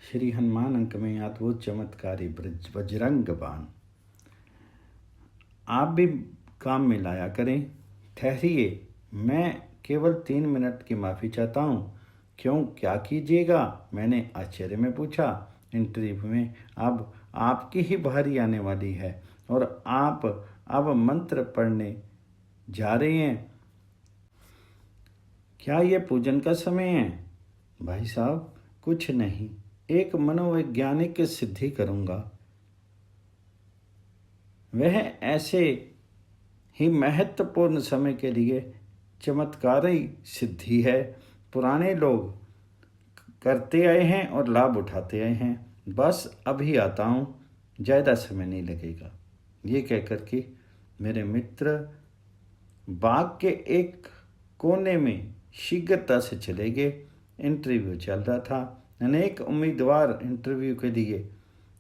श्री हनुमान अंक में अद्भुत चमत्कारी बजरंग बाण। आप भी काम में लाया करें। ठहरिए, मैं केवल 3 मिनट की माफ़ी चाहता हूँ। क्यों, क्या कीजिएगा? मैंने आश्चर्य में पूछा। इंटरव्यू में अब आपकी ही बारी आने वाली है और आप अब मंत्र पढ़ने जा रहे हैं। क्या ये पूजन का समय है? भाई साहब, कुछ नहीं, एक मनोवैज्ञानिक सिद्धि करूँगा। वह ऐसे ही महत्वपूर्ण समय के लिए चमत्कारी सिद्धि है। पुराने लोग करते आए हैं और लाभ उठाते आए हैं। बस अभी आता हूँ, ज़्यादा समय नहीं लगेगा। ये कहकर के मेरे मित्र बाग के एक कोने में शीघ्रता से चले गए। इंटरव्यू चल रहा था। अनेक उम्मीदवार इंटरव्यू के लिए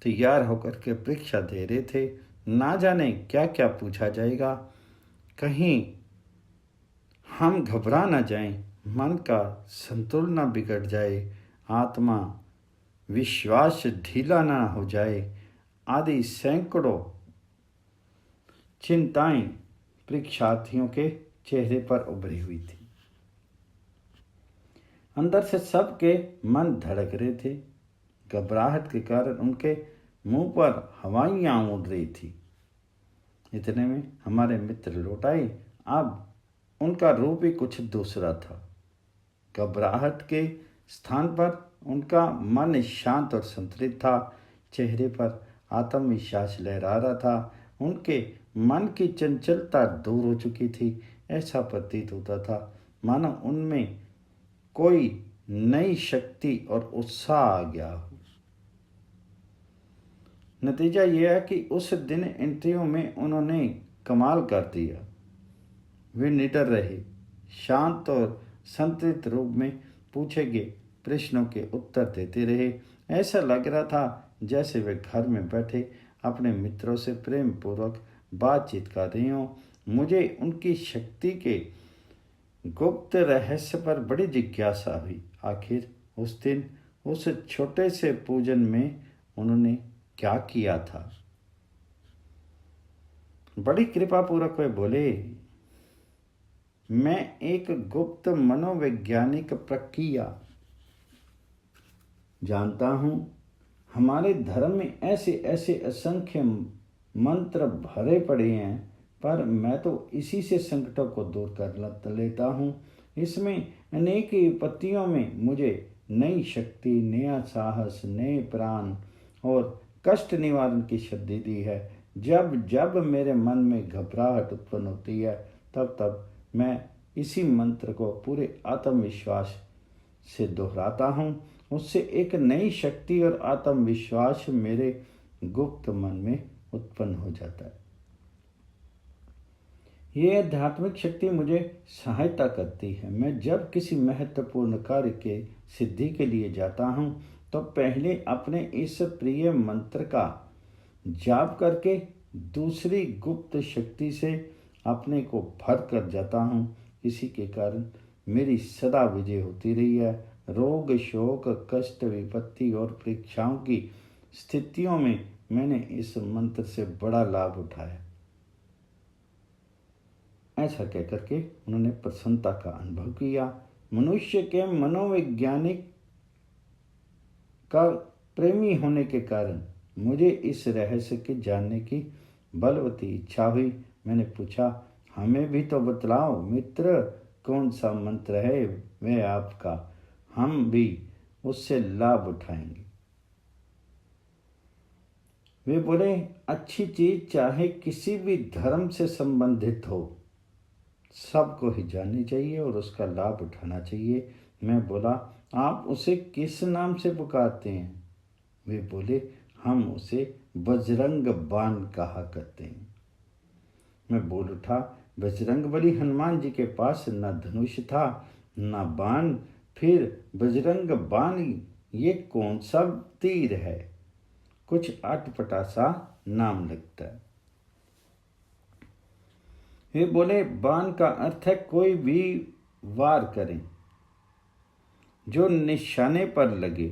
तैयार होकर के परीक्षा दे रहे थे। ना जाने क्या क्या पूछा जाएगा, कहीं हम घबरा ना जाएं, मन का संतुलन ना बिगड़ जाए, आत्मा विश्वास ढीला ना हो जाए, आदि सैकड़ों चिंताएं परीक्षार्थियों के चेहरे पर उभरी हुई थी। अंदर से सबके मन धड़क रहे थे। घबराहट के कारण उनके मुंह पर हवाइयाँ उड़ रही थी। इतने में हमारे मित्र लौट आए। अब उनका रूप ही कुछ दूसरा था। घबराहट के स्थान पर उनका मन शांत और संतुलित था। चेहरे पर आत्मविश्वास लहरा रहा था। उनके मन की चंचलता दूर हो चुकी थी। ऐसा प्रतीत होता था मानो उनमें कोई नई शक्ति और उत्साह आ गया हो। नतीजा यह है कि उस दिन इंटरव्यू में उन्होंने कमाल कर दिया। वे निडर रहे, शांत और संतुलित रूप में पूछे गए प्रश्नों के उत्तर देते रहे। ऐसा लग रहा था जैसे वे घर में बैठे अपने मित्रों से प्रेम पूर्वक बातचीत कर रहे हों। मुझे उनकी शक्ति के गुप्त रहस्य पर बड़ी जिज्ञासा हुई। आखिर उस दिन उस छोटे से पूजन में उन्होंने क्या किया था? बड़ी कृपा पूर्वक वे बोले, मैं एक गुप्त मनोवैज्ञानिक प्रक्रिया जानता हूँ। हमारे धर्म में ऐसे ऐसे असंख्य मंत्र भरे पड़े हैं, पर मैं तो इसी से संकटों को दूर कर लेता हूँ। इसमें अनेक विपत्तियों में मुझे नई शक्ति, नया साहस, नए प्राण और कष्ट निवारण की शक्ति दी है। जब जब मेरे मन में घबराहट उत्पन्न होती है, तब तब मैं इसी मंत्र को पूरे आत्मविश्वास से दोहराता हूँ। उससे एक नई शक्ति और आत्मविश्वास मेरे गुप्त मन में उत्पन्न हो जाता है। ये आध्यात्मिक शक्ति मुझे सहायता करती है। मैं जब किसी महत्वपूर्ण कार्य के सिद्धि के लिए जाता हूँ, तो पहले अपने इस प्रिय मंत्र का जाप करके दूसरी गुप्त शक्ति से अपने को भर कर जाता हूँ। इसी के कारण मेरी सदा विजय होती रही है। रोग, शोक, कष्ट, विपत्ति और परीक्षाओं की स्थितियों में मैंने इस मंत्र से बड़ा लाभ उठाया। ऐसा कहकर के उन्होंने प्रसन्नता का अनुभव किया। मनुष्य के मनोवैज्ञानिक का प्रेमी होने के कारण मुझे इस रहस्य के जानने की बलवती इच्छा हुई। मैंने पूछा, हमें भी तो बतलाओ मित्र, कौन सा मंत्र है वह आपका? हम भी उससे लाभ उठाएंगे। वे बोले, अच्छी चीज चाहे किसी भी धर्म से संबंधित हो, सबको ही जाननी चाहिए और उसका लाभ उठाना चाहिए। मैं बोला, आप उसे किस नाम से पुकारते हैं? वे बोले, हम उसे बजरंग बाण कहा करते हैं। मैं बोल उठा, बजरंगबली हनुमान जी के पास न धनुष था न बाण, फिर बजरंग बाण ये कौन सा तीर है? कुछ अटपटा सा नाम लगता है। वे बोले, बाण का अर्थ है कोई भी वार करें जो निशाने पर लगे।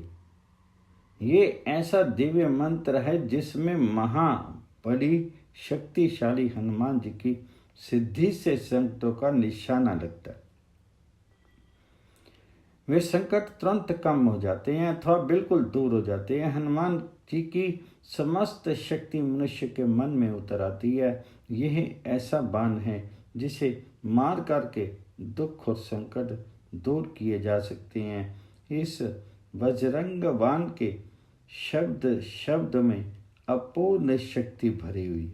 ये ऐसा दिव्य मंत्र है जिसमें बड़ी शक्तिशाली हनुमान जी की सिद्धि से संकटों का निशाना लगता है। वे संकट तुरंत कम हो जाते हैं अथवा बिल्कुल दूर हो जाते हैं। हनुमान जी की समस्त शक्ति मनुष्य के मन में उतर आती है। यह ऐसा बाण है जिसे मार करके दुख और संकट दूर किए जा सकते हैं। इस बजरंग बाण के शब्द शब्द में अपूर्ण शक्ति भरी हुई।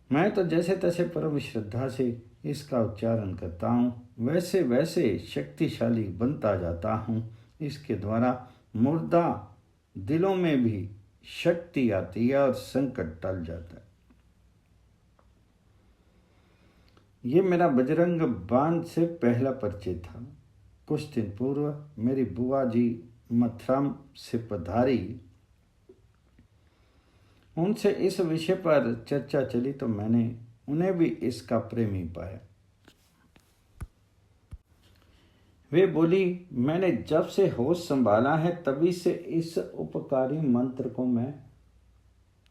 मैं तो जैसे तैसे परम श्रद्धा से इसका उच्चारण करता हूँ, वैसे वैसे शक्तिशाली बनता जाता हूँ। इसके द्वारा मुर्दा दिलों में भी शक्ति आती है और संकट टल जाता है। ये मेरा बजरंग बाण से पहला परिचय था। कुछ दिन पूर्व मेरी बुआ जी मथुरा से पधारी। उनसे इस विषय पर चर्चा चली तो मैंने उन्हें भी इसका प्रेमी पाया। वे बोली, मैंने जब से होश संभाला है तभी से इस उपकारी मंत्र को मैं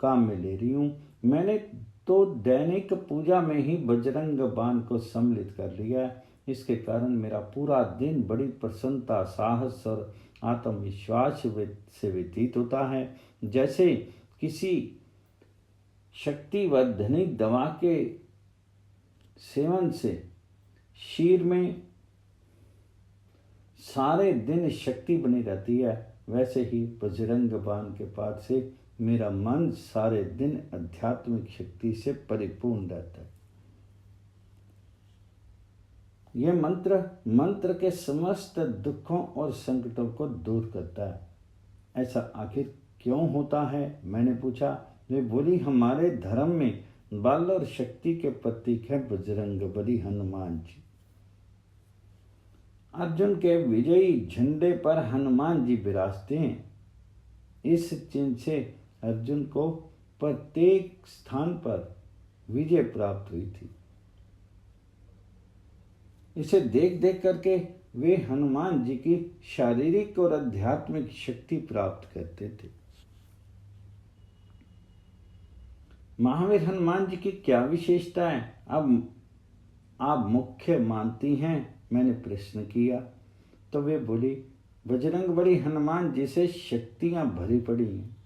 काम में ले रही हूँ। मैंने तो दैनिक पूजा में ही बजरंग बाण को सम्मिलित कर लिया। इसके कारण मेरा पूरा दिन बड़ी प्रसन्नता, साहस और आत्मविश्वास से व्यतीत होता है। जैसे किसी शक्तिवर्धनी दवा के सेवन से शरीर में सारे दिन शक्ति बनी रहती है, वैसे ही बजरंग बाण के पाठ से मेरा मन सारे दिन आध्यात्मिक शक्ति से परिपूर्ण रहता है। यह मंत्र के समस्त दुखों और संकटों को दूर करता है। ऐसा आखिर क्यों होता है, मैंने पूछा। वे बोली, हमारे धर्म में बल और शक्ति के प्रतीक है बजरंगबली हनुमान जी। अर्जुन के विजयी झंडे पर हनुमान जी विराजते हैं। इस चिन्ह से अर्जुन को प्रत्येक स्थान पर विजय प्राप्त हुई थी। इसे देख देख करके वे हनुमान जी की शारीरिक और आध्यात्मिक शक्ति प्राप्त करते थे। महावीर हनुमान जी की क्या विशेषता है, अब आप मुख्य मानती हैं, मैंने प्रश्न किया। तो वे बोली, बजरंगबली हनुमान जी से शक्तियां भरी पड़ी हैं।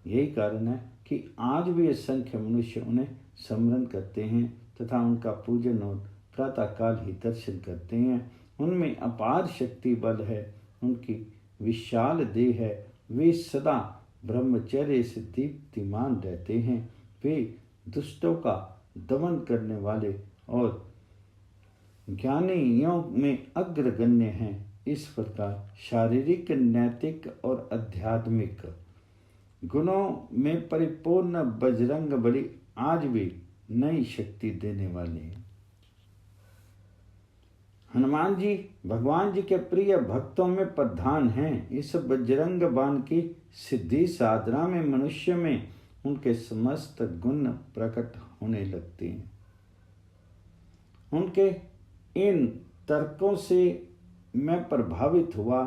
यही कारण है कि आज भी असंख्य मनुष्य उन्हें स्मरण करते हैं तथा उनका पूजन और प्रातःकाल ही दर्शन करते हैं। उनमें अपार शक्ति बल है, उनकी विशाल देह है, वे सदा ब्रह्मचर्य से दीप्तिमान रहते हैं। वे दुष्टों का दमन करने वाले और ज्ञानियों में अग्रगण्य हैं। इस प्रकार शारीरिक, नैतिक और आध्यात्मिक गुणों में परिपूर्ण बजरंगबली आज भी नई शक्ति देने वाले हैं। हनुमान जी भगवान जी के प्रिय भक्तों में प्रधान हैं। इस बजरंग बाण की सिद्धि साधना में मनुष्य में उनके समस्त गुण प्रकट होने लगते हैं। उनके इन तर्कों से मैं प्रभावित हुआ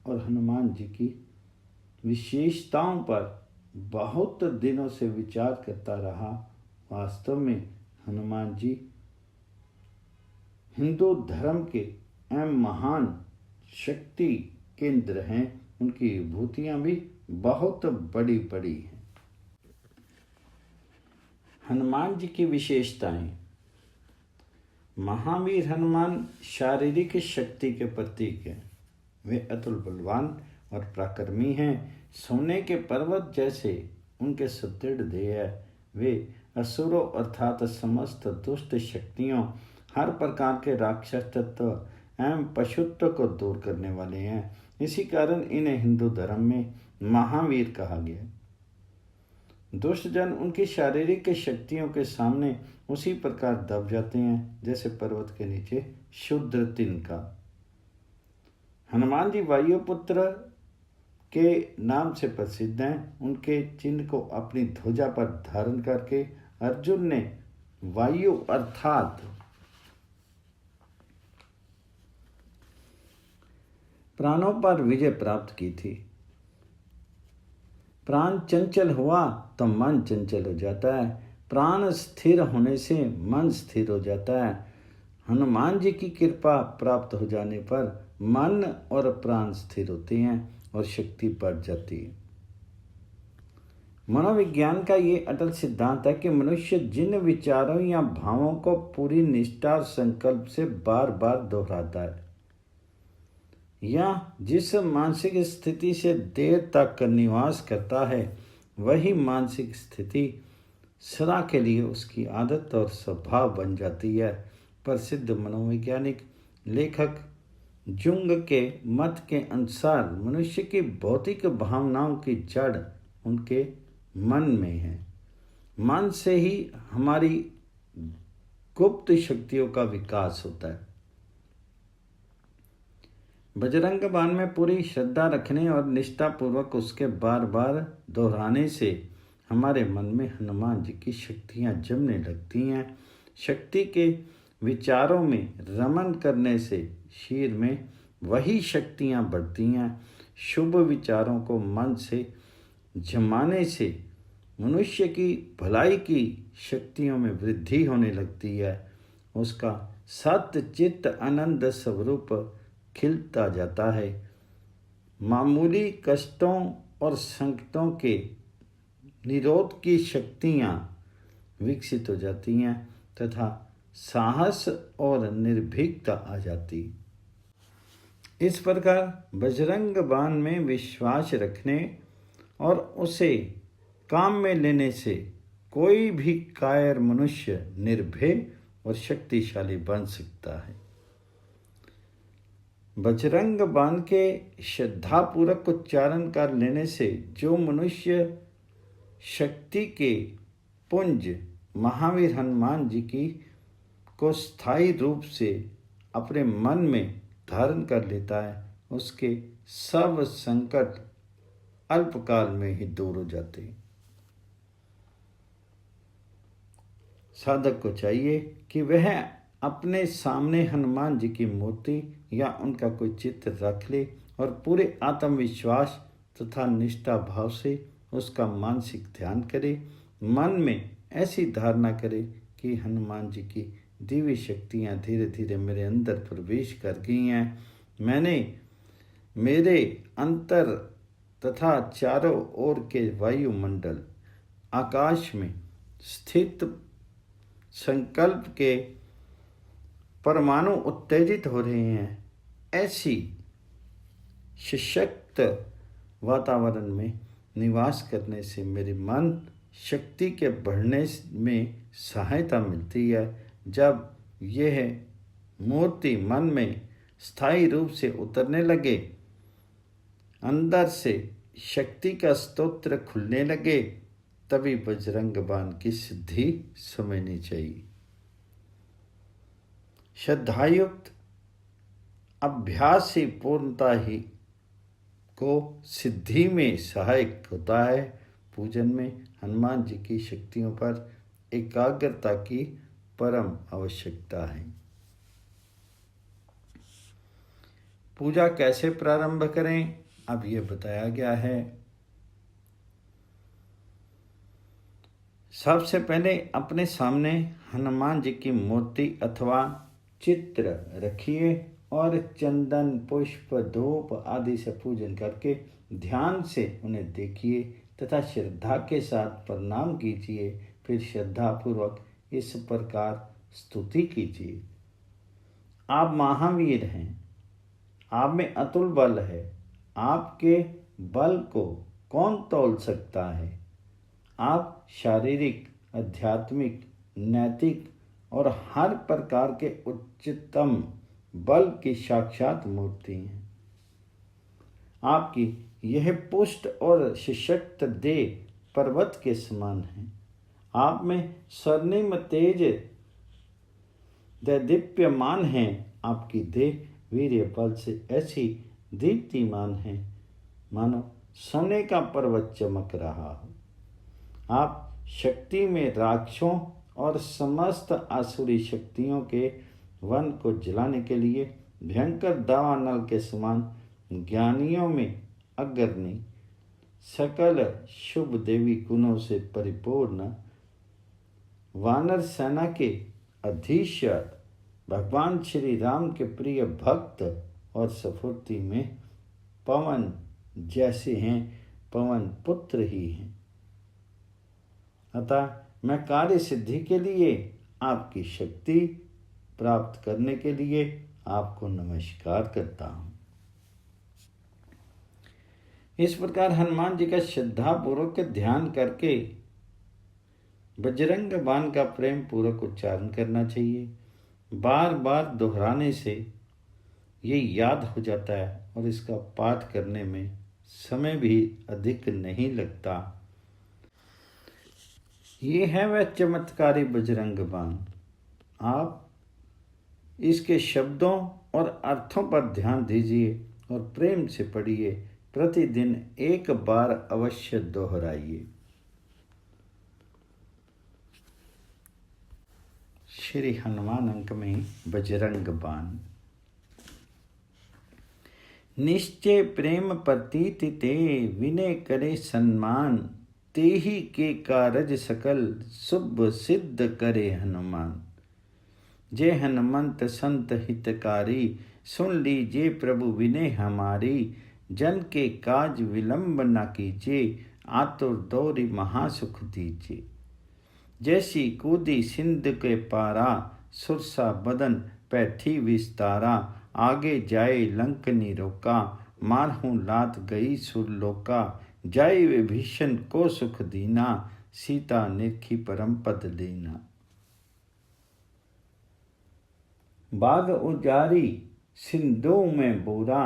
और हनुमान जी की विशेषताओं पर बहुत दिनों से विचार करता रहा। वास्तव में हनुमान जी हिंदू धर्म के अहम महान शक्ति केंद्र हैं। उनकी विभूतियां भी बहुत बड़ी बड़ी हैं। हनुमान जी की विशेषताएं। महावीर हनुमान शारीरिक शक्ति के प्रतीक हैं। वे अतुल बलवान और पराक्रमी हैं। सोने के पर्वत जैसे उनके सुदृढ़ देह है। वे असुरों अर्थात समस्त दुष्ट शक्तियों, हर प्रकार के राक्षस तत्व एवं पशुत्व को दूर करने वाले हैं। इसी कारण इन्हें हिंदू धर्म में महावीर कहा गया। दुष्ट जन उनकी शारीरिक शक्तियों के सामने उसी प्रकार दब जाते हैं जैसे पर्वत के नीचे शुद्र तिनका। हनुमान जी वायुपुत्र के नाम से प्रसिद्ध हैं। उनके चिन्ह को अपनी ध्वजा पर धारण करके अर्जुन ने वायु अर्थात प्राणों पर विजय प्राप्त की थी। प्राण चंचल हुआ तो मन चंचल हो जाता है। प्राण स्थिर होने से मन स्थिर हो जाता है। हनुमान जी की कृपा प्राप्त हो जाने पर मन और प्राण स्थिर होते हैं और शक्ति बढ़ जाती है। मनोविज्ञान का ये अटल सिद्धांत है कि मनुष्य जिन विचारों या भावों को पूरी निष्ठा और संकल्प से बार बार दोहराता है या जिस मानसिक स्थिति से देर तक निवास करता है, वही मानसिक स्थिति सदा के लिए उसकी आदत और स्वभाव बन जाती है। प्रसिद्ध मनोवैज्ञानिक लेखक जुंग के मत के अनुसार मनुष्य की भौतिक भावनाओं की जड़ उनके मन में है। मन से ही हमारी गुप्त शक्तियों का विकास होता है। बजरंग बाण में पूरी श्रद्धा रखने और निष्ठापूर्वक उसके बार बार दोहराने से हमारे मन में हनुमान जी की शक्तियाँ जमने लगती हैं। शक्ति के विचारों में रमन करने से शरीर में वही शक्तियाँ बढ़ती हैं। शुभ विचारों को मन से जमाने से मनुष्य की भलाई की शक्तियों में वृद्धि होने लगती है। उसका सत्य चित्त आनंद स्वरूप खिलता जाता है। मामूली कष्टों और संकटों के निरोध की शक्तियाँ विकसित हो जाती हैं तथा साहस और निर्भीकता आ जाती। इस प्रकार बजरंग बाण में विश्वास रखने और उसे काम में लेने से कोई भी कायर मनुष्य निर्भय और शक्तिशाली बन सकता है। बजरंग बाण के श्रद्धापूर्वक उच्चारण कर लेने से जो मनुष्य शक्ति के पुंज महावीर हनुमान जी की को स्थायी रूप से अपने मन में धारण कर लेता है, उसके सब संकट अल्पकाल में ही दूर हो जाते हैं। साधक को चाहिए कि वह अपने सामने हनुमान जी की मूर्ति या उनका कोई चित्र रख ले और पूरे आत्मविश्वास तथा निष्ठा भाव से उसका मानसिक ध्यान करे। मन में ऐसी धारणा करे कि हनुमान जी की दिव्य शक्तियाँ धीरे धीरे मेरे अंदर प्रवेश कर गई हैं। मैंने मेरे अंतर तथा चारों ओर के वायुमंडल आकाश में स्थित संकल्प के परमाणु उत्तेजित हो रहे हैं। ऐसी सशक्त वातावरण में निवास करने से मेरे मन शक्ति के बढ़ने में सहायता मिलती है। जब यह मूर्ति मन में स्थायी रूप से उतरने लगे, अंदर से शक्ति का स्तोत्र खुलने लगे, तभी बजरंग बाण की सिद्धि समझनी चाहिए। श्रद्धायुक्त अभ्यास ही पूर्णता ही को सिद्धि में सहायक होता है। पूजन में हनुमान जी की शक्तियों पर एकाग्रता की परम आवश्यकता है। पूजा कैसे प्रारंभ करें, अब यह बताया गया है। सबसे पहले अपने सामने हनुमान जी की मूर्ति अथवा चित्र रखिए और चंदन पुष्प धूप आदि से पूजन करके ध्यान से उन्हें देखिए तथा श्रद्धा के साथ प्रणाम कीजिए। फिर श्रद्धापूर्वक इस प्रकार स्तुति कीजिए। आप महावीर हैं, आप में अतुल बल है, आपके बल को कौन तोल सकता है। आप शारीरिक, आध्यात्मिक, नैतिक और हर प्रकार के उच्चतम बल की साक्षात मूर्ति हैं। आपकी यह पुष्ट और सशक्त देह पर्वत के समान है। आप में स्वर्णिम तेज दीप्यमान है। आपकी देह वीर्य बल से ऐसी दीप्तिमान है मानो सोने का पर्वत चमक रहा हो। आप शक्ति में राक्षसों और समस्त आसुरी शक्तियों के वन को जलाने के लिए भयंकर दावानल के समान ज्ञानियों में अग्रणी, सकल शुभ देवी गुणों से परिपूर्ण, वानर सेना के अधीश्वर, भगवान श्री राम के प्रिय भक्त और सफुर्ती में पवन जैसे हैं, पवन पुत्र ही हैं। अतः मैं कार्य सिद्धि के लिए, आपकी शक्ति प्राप्त करने के लिए आपको नमस्कार करता हूँ। इस प्रकार हनुमान जी का श्रद्धापूर्वक ध्यान करके बजरंग बाण का प्रेम पूर्वक उच्चारण करना चाहिए। बार बार दोहराने से ये याद हो जाता है और इसका पाठ करने में समय भी अधिक नहीं लगता। ये है वह चमत्कारी बजरंग बाण। आप इसके शब्दों और अर्थों पर ध्यान दीजिए और प्रेम से पढ़िए। प्रतिदिन एक बार अवश्य दोहराइए। श्री हनुमान अंक में बजरंग बाण। निश्चय प्रेम प्रतीत ते, विनय करे सन्मान, तेहि के कारज सकल शुभ सिद्ध करे हनुमान। जय हनुमंत संत हितकारी, सुन लीजिए प्रभु विनय हमारी। जन के काज विलंब न कीजिए, आतुर दौरी महासुख दीजिए। जैसी कूदी सिंध के पारा, सुरसा बदन पैठी विस्तारा। आगे जाए लंकनी रोका, मारहूँ लात गई सुरलोका। जाए विभीषण को सुख दीना, सीता निरखी परम पद लीना। बाग उजारी सिंधु में बोरा,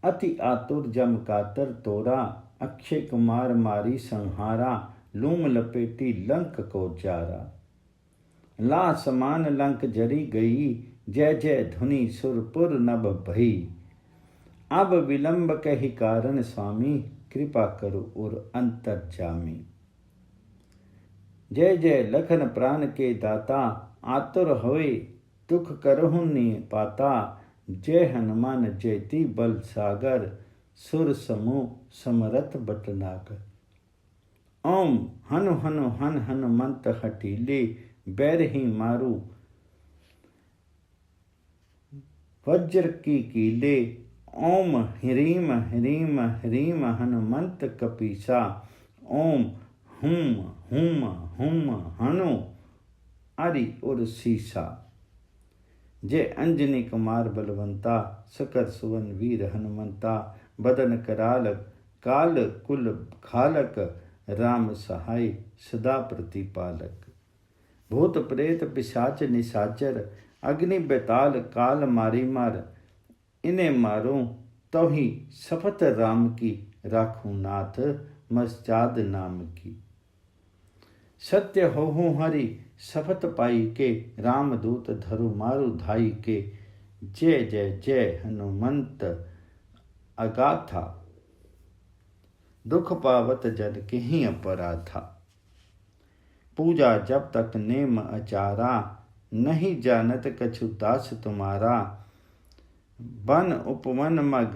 अति आतुर जम कातर तोरा। अक्षय कुमार मारी संहारा, लूम लपेटी लंक को जारा। ला समान लंक जरी गई, जय जय धुनि सुरपुर नभ भई। अब विलंब कहि कारण स्वामी, कृपा करो और अंतर्जामी। जय जय लखन प्राण के दाता, आतुर होए दुख करहु नि पाता। जय हनुमान जयति बल सागर, सुर समूह समरथ बटनागर। ओम हनु हनु हन हनुमंत हठीले, बैर ही मारू वज्र की कीले। ओम ह्रीम ह्रीम ह्रीम हनुमंत कपीसा। ओम हुम हुम हुम हनु अरि उर सीसा। जय अंजनी कुमार बलवंता, सकल सुवन वीर हनुमंता। बदन कराल काल कुल खालक, राम सहाय सदा प्रतिपालक। भूत प्रेत पिशाच निशाचर, अग्नि बेताल काल मारी मार। इन्हें मारूं तो ही शपथ राम की, राखूं नाथ मस्चाद नाम की। सत्य होहूँ हरि शपथ पाई के, रामदूत धरु मारु धाई के। जय जय जय हनुमंत अगाथा, दुख पावत जन केहि अपराधा। पूजा जब तक नेम अचारा, नहीं जानत कछु दास तुम्हारा। वन उपवन मग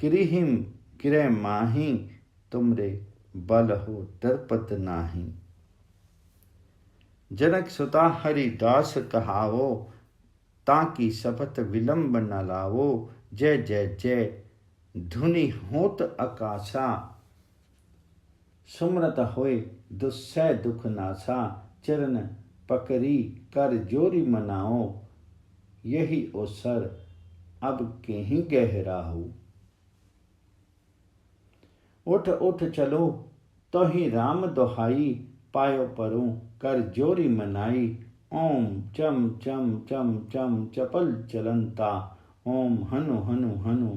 गृहिम गृह माही, तुमरे बल हो दरपत नाही। जनक सुता हरिदास कहावो, ताकि शपथ विलंब न लावो। जय जय जय धुनि होत आकाशा, सुमरत होए दुस्सह दुख नासा। चरण पकड़ी कर जोरी मनाओ, यही अवसर अब केहि गहराहू। उठ उठ चलो तो ही राम दोहाई, पायो परूं कर जोरी मनाई। ओम चम चम चम चम चपल चलंता, ओम हनु हनु हनु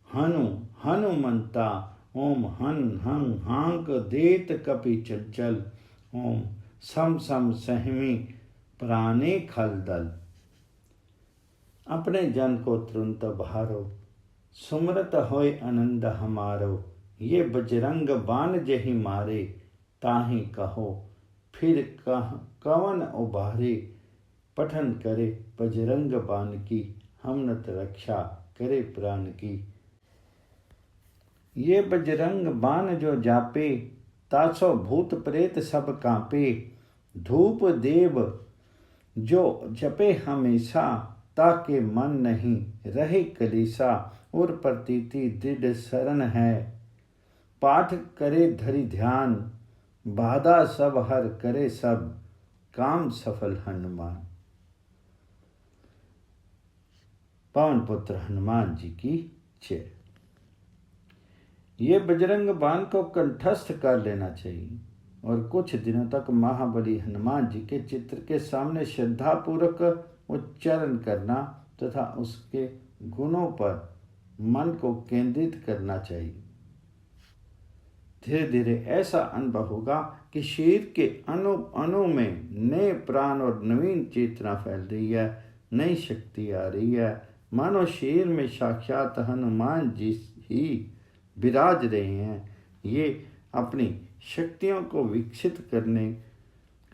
हनु हनुमंता। ओम हन हं हांक देत कपि चंचल, ओम सम सम सहमी प्राणे खलदल। अपने जन को तुरंत बहारो, सुमरत होय आनंद हमारो। ये बजरंग बाण जहि मारे, ताहि कहो फिर कवन उबारे। पठन करे बजरंग बाण की, हमनत रक्षा करे प्राण की। ये बजरंग बाण जो जापे, तासो भूत प्रेत सब कांपे। धूप देव जो जपे हमेशा, ताके मन नहीं रहे कलीसा। और प्रतीति दृढ़ शरण है, पाठ करे धरि ध्यान। बाधा सब हर करे सब, काम सफल हनुमान। पवन पुत्र हनुमान जी की जय। ये बजरंग बाण को कंठस्थ कर लेना चाहिए और कुछ दिनों तक महाबली हनुमान जी के चित्र के सामने श्रद्धापूर्वक उच्चारण करना तथा उसके गुणों पर मन को केंद्रित करना चाहिए। धीरे धीरे ऐसा अनुभव होगा कि शरीर के अणु अणु में नए प्राण और नवीन चेतना फैल रही है, नई शक्ति आ रही है। मानो शरीर में साक्षात हनुमान जी ही विराज रहे हैं। ये अपनी शक्तियों को विकसित करने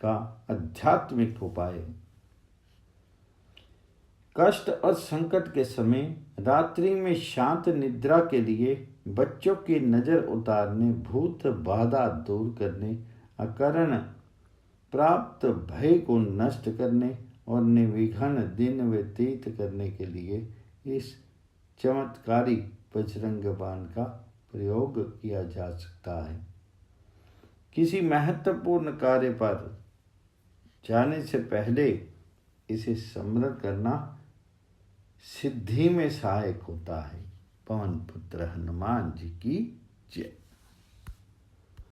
का आध्यात्मिक उपाय है। कष्ट और संकट के समय रात्रि में शांत निद्रा के लिए बच्चों की नज़र उतारने, भूत बाधा दूर करने, अकारण प्राप्त भय को नष्ट करने और निर्विघ्न दिन व्यतीत करने के लिए इस चमत्कारी बजरंग बाण का प्रयोग किया जा सकता है। किसी महत्वपूर्ण कार्य पर जाने से पहले इसे स्मरण करना सिद्धि में सहायक होता है। पवन पुत्र हनुमान जी की जय।